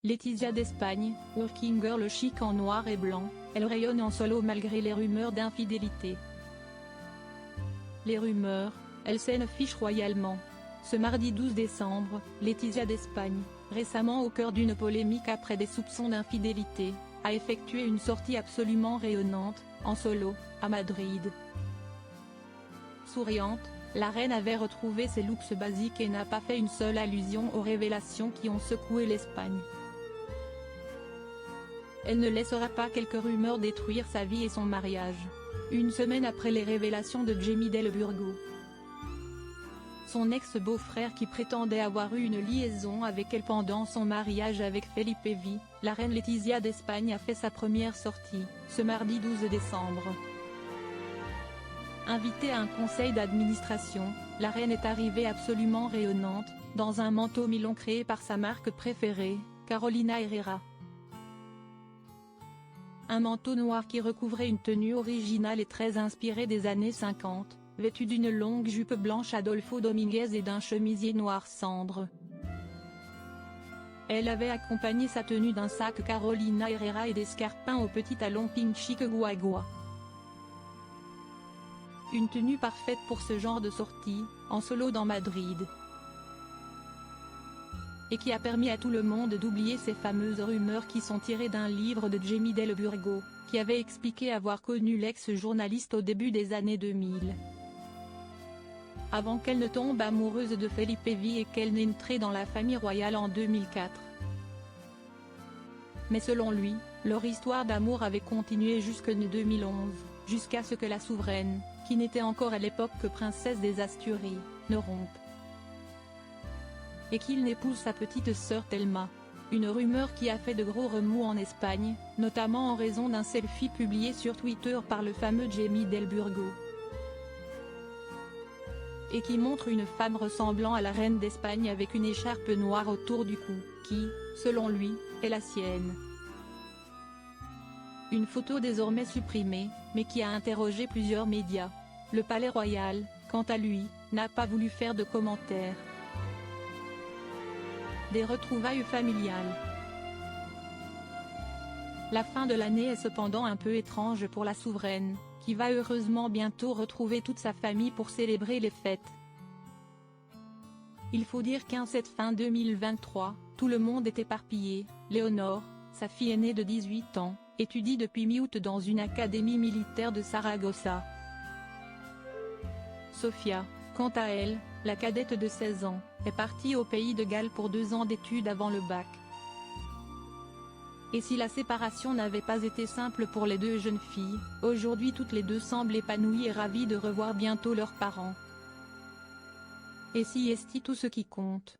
Laetitia d'Espagne, working girl chic en noir et blanc, elle rayonne en solo malgré les rumeurs d'infidélité. Les rumeurs, elle s'en fiche royalement. Ce mardi 12 décembre, Laetitia d'Espagne, récemment au cœur d'une polémique après des soupçons d'infidélité, a effectué une sortie absolument rayonnante, en solo, à Madrid. Souriante, la reine avait retrouvé ses looks basiques et n'a pas fait une seule allusion aux révélations qui ont secoué l'Espagne. Elle ne laissera pas quelques rumeurs détruire sa vie et son mariage. Une semaine après les révélations de Jamie Del Burgo, son ex-beau-frère qui prétendait avoir eu une liaison avec elle pendant son mariage avec Felipe V, la reine Laetitia d'Espagne a fait sa première sortie, ce mardi 12 décembre. Invitée à un conseil d'administration, la reine est arrivée absolument rayonnante, dans un manteau mi-long créé par sa marque préférée, Carolina Herrera. Un manteau noir qui recouvrait une tenue originale et très inspirée des années 50, vêtue d'une longue jupe blanche Adolfo Dominguez et d'un chemisier noir cendre. Elle avait accompagné sa tenue d'un sac Carolina Herrera et d'escarpins au petit talon pink chic guagua. Une tenue parfaite pour ce genre de sortie, en solo dans Madrid. Et qui a permis à tout le monde d'oublier ces fameuses rumeurs qui sont tirées d'un livre de Jamie Del Burgo, qui avait expliqué avoir connu l'ex-journaliste au début des années 2000. Avant qu'elle ne tombe amoureuse de Felipe V et qu'elle n'entre dans la famille royale en 2004. Mais selon lui, leur histoire d'amour avait continué jusqu'en 2011, jusqu'à ce que la souveraine, qui n'était encore à l'époque que princesse des Asturies, ne rompe. Et qu'il n'épouse sa petite sœur Thelma. Une rumeur qui a fait de gros remous en Espagne, notamment en raison d'un selfie publié sur Twitter par le fameux Jamie Del Burgo. Et qui montre une femme ressemblant à la reine d'Espagne avec une écharpe noire autour du cou, qui, selon lui, est la sienne. Une photo désormais supprimée, mais qui a interrogé plusieurs médias. Le Palais Royal, quant à lui, n'a pas voulu faire de commentaires. Des retrouvailles familiales. La fin de l'année est cependant un peu étrange pour la souveraine, qui va heureusement bientôt retrouver toute sa famille pour célébrer les fêtes. Il faut dire qu'en cette fin 2023, tout le monde est éparpillé. Léonore, sa fille aînée de 18 ans, étudie depuis mi-août dans une académie militaire de Saragossa. Sofia, quant à elle, la cadette de 16 ans, est partie au pays de Galles pour 2 ans d'études avant le bac. Et si la séparation n'avait pas été simple pour les deux jeunes filles, aujourd'hui toutes les deux semblent épanouies et ravies de revoir bientôt leurs parents. Et si est tout ce qui compte.